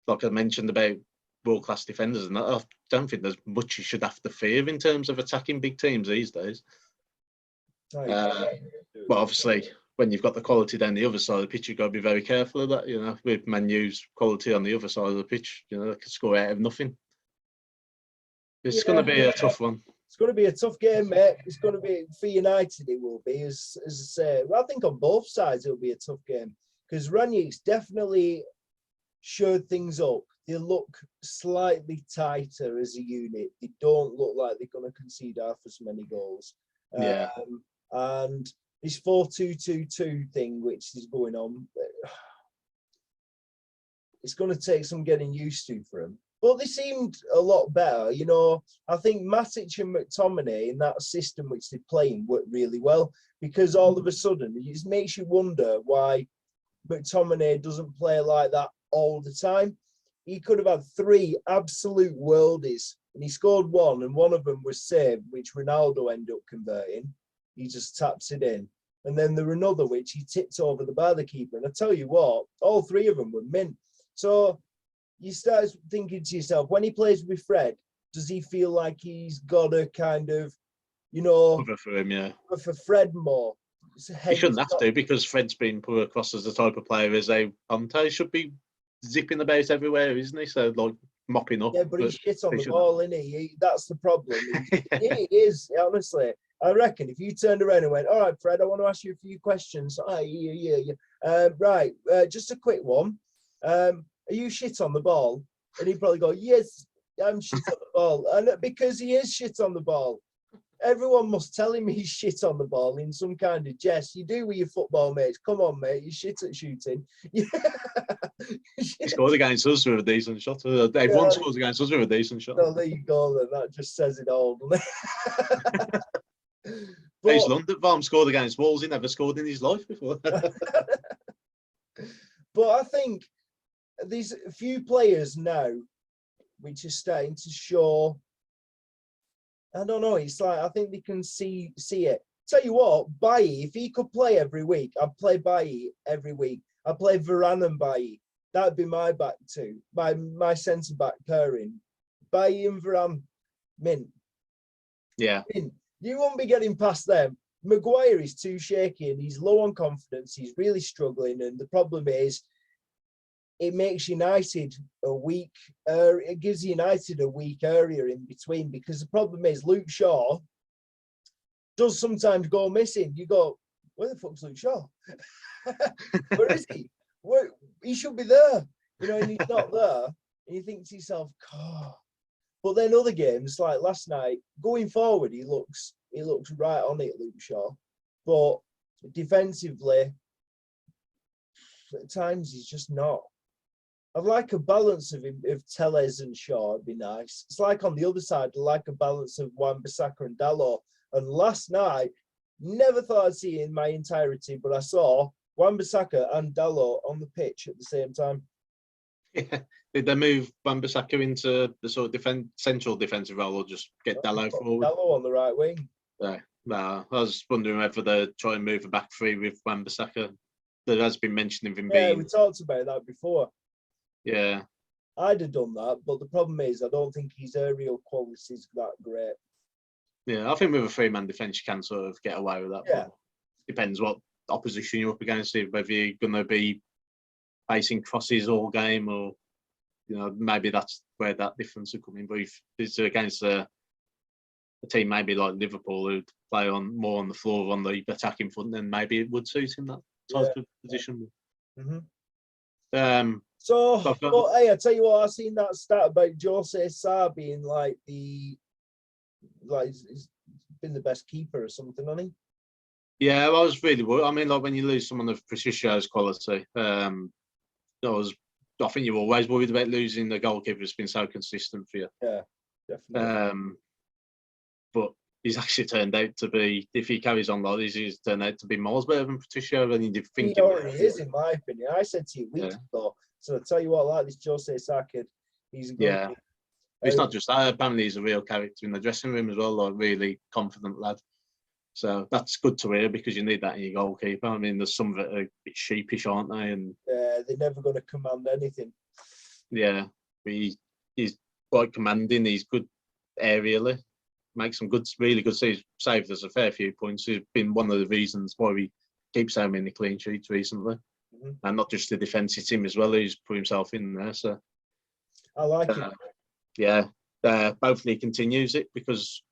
like I mentioned about world-class defenders, and that, I don't think there's much you should have to fear in terms of attacking big teams these days. But obviously, when you've got the quality down the other side of the pitch, you've got to be very careful of that, you know. With Man U's quality on the other side of the pitch, you know, they can score out of nothing. It's going to be a tough one. It's going to be a tough game, mate. It's going to be, for United, it will be. As I say, well, I think on both sides it'll be a tough game because Ranieri's definitely showed things up. They look slightly tighter as a unit. They don't look like they're going to concede half as many goals. Yeah. And this 4-2-2-2 thing, which is going on, it's going to take some getting used to for them. But they seemed a lot better, you know. I think Matic and McTominay in that system which they're playing worked really well because all of a sudden it just makes you wonder why McTominay doesn't play like that all the time. He could have had 3 absolute worldies and he scored 1 and one of them was saved, which Ronaldo ended up converting. He just taps it in. And then there were another which he tipped over the bar, the keeper. And I tell you what, all three of them were mint. So you start thinking to yourself, when he plays with Fred, does he feel like he's got to kind of, cover for him, yeah. For Fred more? He shouldn't have to, because Fred's been put across as the type of player as a Conte should be zipping about everywhere, isn't he? So, like, mopping up. Yeah, but he's shit on the ball, isn't he? That's the problem. He is, honestly. I reckon if you turned around and went, all right, Fred, I want to ask you a few questions. Yeah. Right, just a quick one. Are you shit on the ball? And he'd probably go, yes, I'm shit on the ball. And because he is shit on the ball. Everyone must tell him he's shit on the ball in some kind of jest. You do with your football mates. Come on, mate. You're shit at shooting. He scored against us with a decent shot. Everyone scores against us with a decent shot. No, there you go. Then that just says it all, doesn't it? East London Farm scored against Wolves. He never scored in his life before. But I think these few players now, which are starting to show. I don't know. It's like I think they can see it. Tell you what, Bailly, if he could play every week, I'd play Bailly every week. I'd play Varane and Bailly. That'd be my back two. My centre back pairing. Bailly and Varane, mint. Yeah. Mint. You won't be getting past them. Maguire is too shaky and he's low on confidence. He's really struggling, and the problem is, it makes United a weak. It gives United a weak area in between, because the problem is Luke Shaw does sometimes go missing. You go, where the fuck's Luke Shaw? Where is he? He should be there, and he's not there. And you think to yourself, oh. But then other games like last night, going forward, he looks right on it, Luke Shaw. But defensively, at times he's just not. I'd like a balance of Tellez and Shaw. It'd be nice. It's like on the other side, I'd like a balance of Wan-Bissaka and Dalot. And last night, never thought I'd see it in my entirety, but I saw Wan-Bissaka and Dalot on the pitch at the same time. Yeah. Did they move Wan-Bissaka into the sort of central defensive role, or just get Dalot forward? Dalot on the right wing. Yeah. No, I was wondering whether they try and move a back three with Wan-Bissaka. There has been mention of him being. Yeah, we talked about that before. Yeah. I'd have done that, but the problem is I don't think his aerial quality is that great. Yeah, I think with a three-man defence you can sort of get away with that. Yeah. Depends what opposition you're up against, whether you're going to be facing crosses all game, or maybe that's where that difference will come in. But if it's against a team maybe like Liverpool, who play more on the floor on the attacking front, then maybe it would suit him, that type of position. Mm-hmm. But hey, I tell you what, I seen that stat about Jose Sarr being he's been the best keeper or something, hasn't he? Yeah, I was really worried. I mean, like when you lose someone of Patricio's quality, I think you're always worried about losing the goalkeeper who's been so consistent for you. Yeah, definitely. But he's actually turned out to be, if he carries on like this, he's turned out to be miles better than Patricio than you'd think. He already is, in my opinion. I said to you weeks ago. So I tell you what, like this Jose Sarr kid, he's a good kid. It's not just that. Apparently, he's a real character in the dressing room as well, like really confident lad. So that's good to hear, because you need that in your goalkeeper. I mean, there's some that are a bit sheepish, aren't they? And they're never going to command anything. Yeah, he's quite commanding. He's good aerially. Makes some really good saves. Saved us a fair few points. He's been one of the reasons why we keep so many clean sheets recently. Mm-hmm. And not just the defensive team as well, who's put himself in there. So I like it. Yeah, hopefully he continues it, because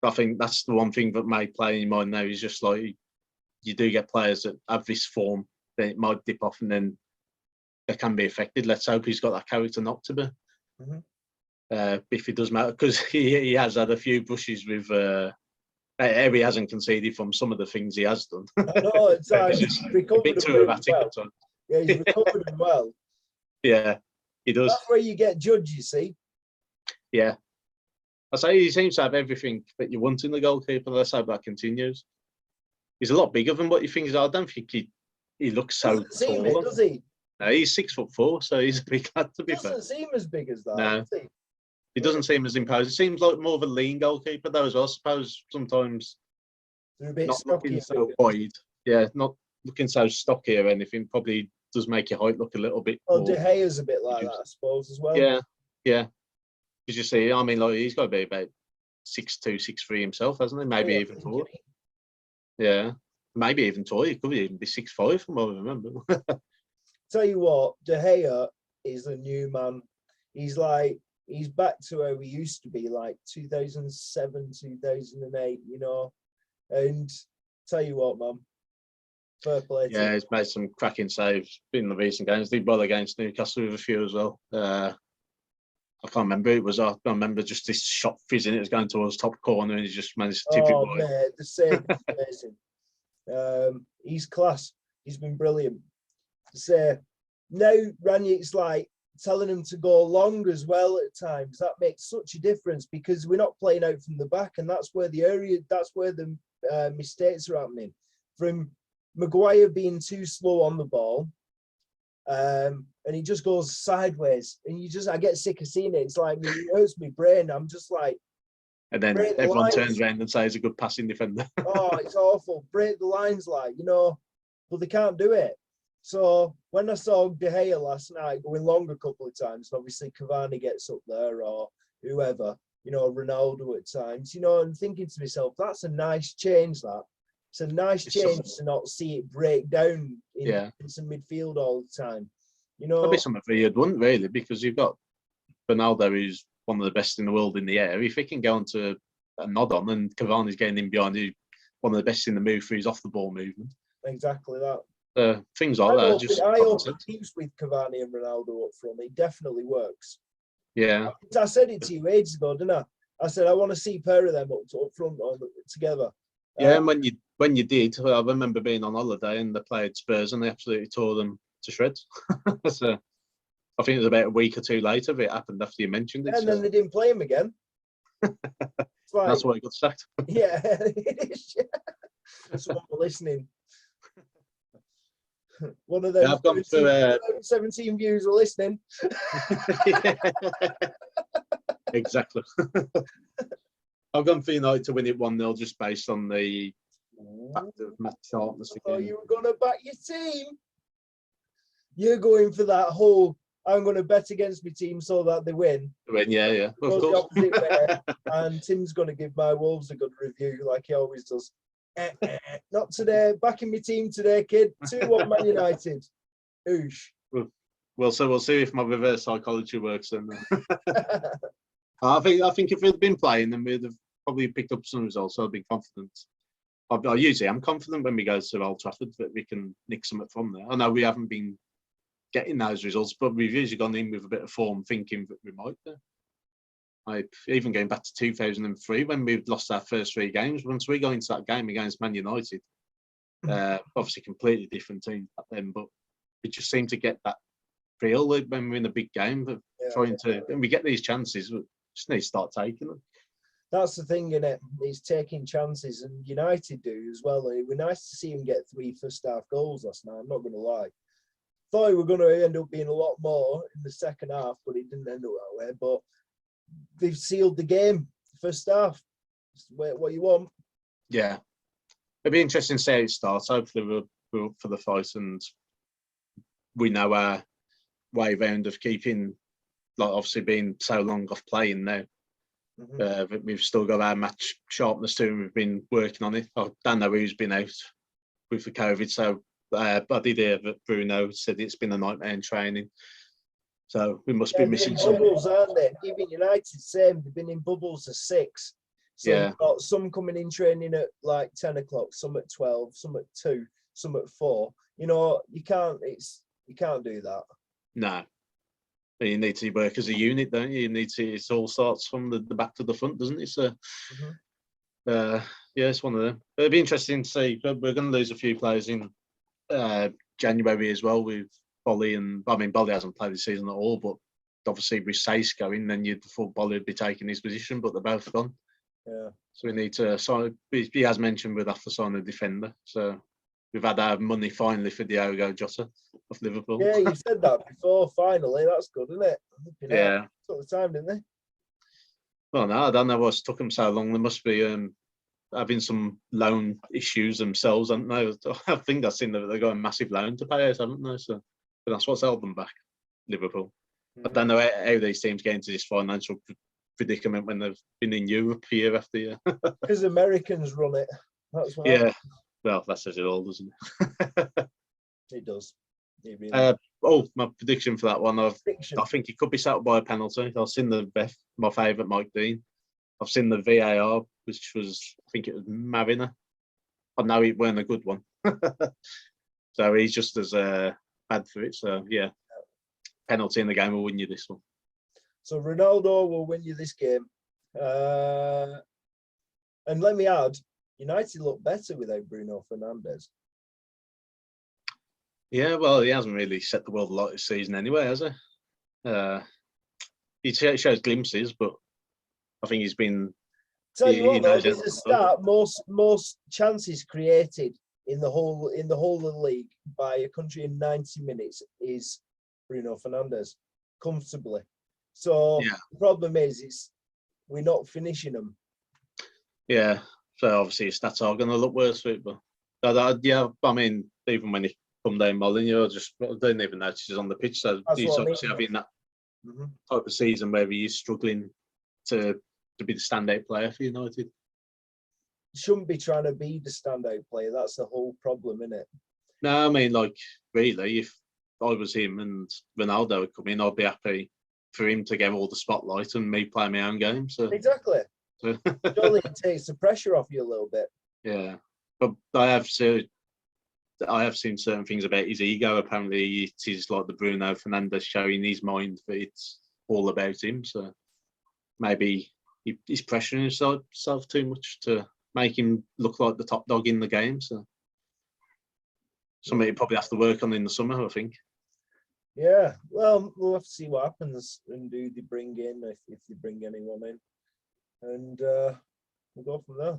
I think that's the one thing that may play in your mind now is just like you do get players that have this form, then it might dip off and then they can be affected. Let's hope he's got that character not to be. Mm-hmm. If it does matter, because he has had a few brushes with. He hasn't conceded from some of the things he has done. I know, it's just a bit too erratic at times. Yeah, he's recovered him well. Yeah, he does. That's where you get judged, you see. Yeah. I say he seems to have everything that you want in the goalkeeper. Let's hope that continues. He's a lot bigger than what you think. I don't think he looks so tall. It, does he? No, he's 6'4", so he's a big lad, to be fair. Doesn't seem as big as that. No. Does he? He doesn't seem as imposing. He seems like more of a lean goalkeeper, though, as well. I suppose sometimes they're a bit not stocky, looking so wide. Yeah, not looking so stocky or anything. Probably does make your height look a little bit. Well, De Gea's a bit like that, I suppose, as well. Yeah, yeah. Because you see, I mean, like he's got to be about 6'2", 6'3" himself, hasn't he? Maybe even taller. Yeah, maybe even taller. He could even be 6'5", from what I remember. Tell you what, De Gea is the new man. He's back to where we used to be, like 2007, 2008, you know. And tell you what, man, fair play to him. He's made some cracking saves in the recent games. Did well against Newcastle with a few as well. I can't remember. I remember just this shot fizzing. It was going towards top corner, and he just managed to tip it wide. Mate, the save is amazing. He's class. He's been brilliant. So now Ranieri's like telling him to go long as well at times. That makes such a difference because we're not playing out from the back, and that's where the mistakes are happening. From Maguire being too slow on the ball, and he just goes sideways, and I get sick of seeing it. It's like it hurts my brain. I'm just like, and then everyone turns around and says he's a good passing defender. Oh, it's awful. Break the lines, like, you know, but they can't do it. So when I saw De Gea last night going long a couple of times, obviously Cavani gets up there or whoever, you know, Ronaldo at times, you know, and thinking to myself, that's a nice change, that. It's a nice change to not see it break down in some midfield all the time. You know, that'd be something for you'd want, really, because you've got Ronaldo, who's one of the best in the world in the air. If he can go on to a nod on, and Cavani's getting in behind, who's one of the best in the move for his off the ball movement. Exactly that. Things like that. I hope it keeps with Cavani and Ronaldo up front. It definitely works. Yeah. I said it to you ages ago, didn't I? I said I want to see a pair of them up front together. Yeah, and when you did, I remember being on holiday and they played Spurs and they absolutely tore them to shreds. So I think it was about a week or two later that it happened after you mentioned it. And then they didn't play him again. Like, that's why he got sacked. Yeah, it is. Yeah. Someone listening. One of them 17 views are listening. Exactly. I've gone for United to win it 1-0 just based on the fact of match sharpness. Oh, you were going to back your team. You're going for that whole, I'm going to bet against my team so that they win. Yeah. Of course. The opposite way, and Tim's going to give my Wolves a good review like he always does. Not today. Backing my team today, kid. 2-1 Man United. Oosh. Well, so we'll see if my reverse psychology works then. I think if we'd been playing, then we'd have probably picked up some results. So I'd be confident. I usually am confident when we go to Old Trafford that we can nick something from there. I know we haven't been getting those results, but we've usually gone in with a bit of form, thinking that we might do. Even going back to 2003 when we lost our first 3 games. Once we got into that game against Man United, obviously completely different team back then, but we just seem to get that feel when we're in a big game, but and we get these chances, we just need to start taking them. That's the thing, innit? It's taking chances, and United do as well. It was nice to see him get 3 first-half goals last night, I'm not going to lie. Thought we were going to end up being a lot more in the second half, but it didn't end up that way. But they've sealed the game, first half. What you want. Yeah. It'll be interesting to see how it starts. Hopefully we're up for the fight and we know our way round of keeping, like obviously being so long off playing now. We've still got our match sharpness too, and we've been working on it. I don't know who's been out with the COVID, so I did hear that Bruno said it's been a nightmare in training. So we must be missing some bubbles, aren't they? Even United, same. They've been in bubbles of 6. So you've got some coming in training at like 10 o'clock, some at 12, some at 2, some at 4. You know, you can't do that. No. You need to work as a unit, don't you? It all starts from the back to the front, doesn't it? So, it's one of them. But it'll be interesting to see. We're going to lose a few players in January as well with Bolly, and I mean Bolly hasn't played this season at all, but obviously with Sace going, then you'd thought Bolly would be taking his position, but they're both gone. Yeah. So we need to sign. He has mentioned we'd have to sign a defender. So we've had our money finally for Diogo Jota of Liverpool. Yeah, you said that before. Finally, that's good, isn't it? Yeah. Took the time, didn't they? Well, no, I don't know what's took them so long. There must be having some loan issues themselves, haven't they? I think I've seen that they've got a massive loan to pay out, haven't they? So but that's what's held them back, Liverpool. I don't know how these teams get into this financial predicament when they've been in Europe year after year. Because Americans run it. That's why. Yeah, well, that says it all, doesn't it? It does. It really my prediction for that one, I think it could be settled by a penalty. I've seen my favourite, Mike Dean. I've seen the VAR, which was, I think it was Mariner. I know it weren't a good one. So he's just as bad for it. So, yeah, penalty in the game will win you this one. So Ronaldo will win you this game. And let me add, United look better without Bruno Fernandes. Yeah, well, he hasn't really set the world alight this season anyway, has he? He shows glimpses, but I think he's been. Tell you what, though, there's a start. Most chances created in the whole of the league by a country in 90 minutes is Bruno Fernandes, comfortably. So the problem is we're not finishing them. Yeah, so obviously his stats are going to look worse for it, but I mean, even when he come down Molyneux, I don't even notice he's on the pitch. So he's obviously having that type of season where he is struggling to be the standout player for United. Shouldn't be trying to be the standout player. That's the whole problem, isn't it? No, I mean, like, really, if I was him and Ronaldo would come in, I'd be happy for him to get all the spotlight and me play my own game. So exactly. Surely it takes the pressure off you a little bit. Yeah, but I have seen certain things about his ego. Apparently, it is like the Bruno Fernandes show in his mind that it's all about him. So maybe he's pressuring himself too much to make him look like the top dog in the game. So something he probably has to work on in the summer, I think. Yeah, well, we'll have to see what happens and do they bring in, if they bring anyone in. And we'll go from there.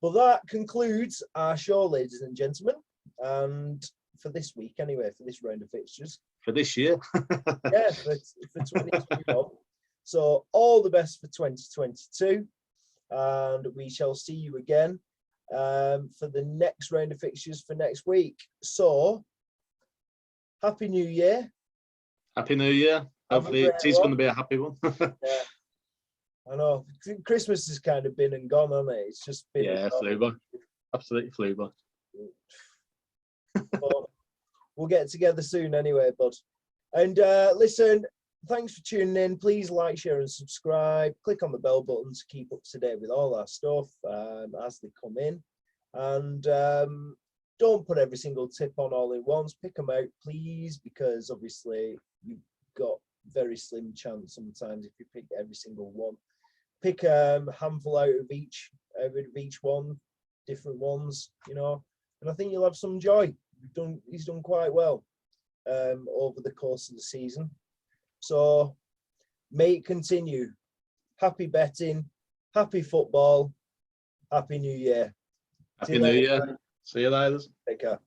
But that concludes our show, ladies and gentlemen. And for this week, anyway, for this round of fixtures. For this year. Yeah, for 2021. So all the best for 2022. And we shall see you again for the next round of fixtures for next week. So, Happy New Year. Happy New Year. Hopefully it is going to be a happy one. Yeah. I know. Christmas has kind of been and gone, hasn't it? It's just been. Yeah, flew by. Absolutely flew by. But we'll get together soon anyway, bud. And listen, thanks for tuning in. Please like, share, and subscribe. Click on the bell button to keep up to date with all our stuff as they come in. And don't put every single tip on all at once. Pick them out, please, because obviously you've got very slim chance sometimes if you pick every single one. Pick a handful out of each one, different ones, you know, and I think you'll have some joy. He's done quite well over the course of the season. So may it continue. Happy betting, happy football, happy New Year. Happy New Year. See you later. Take care.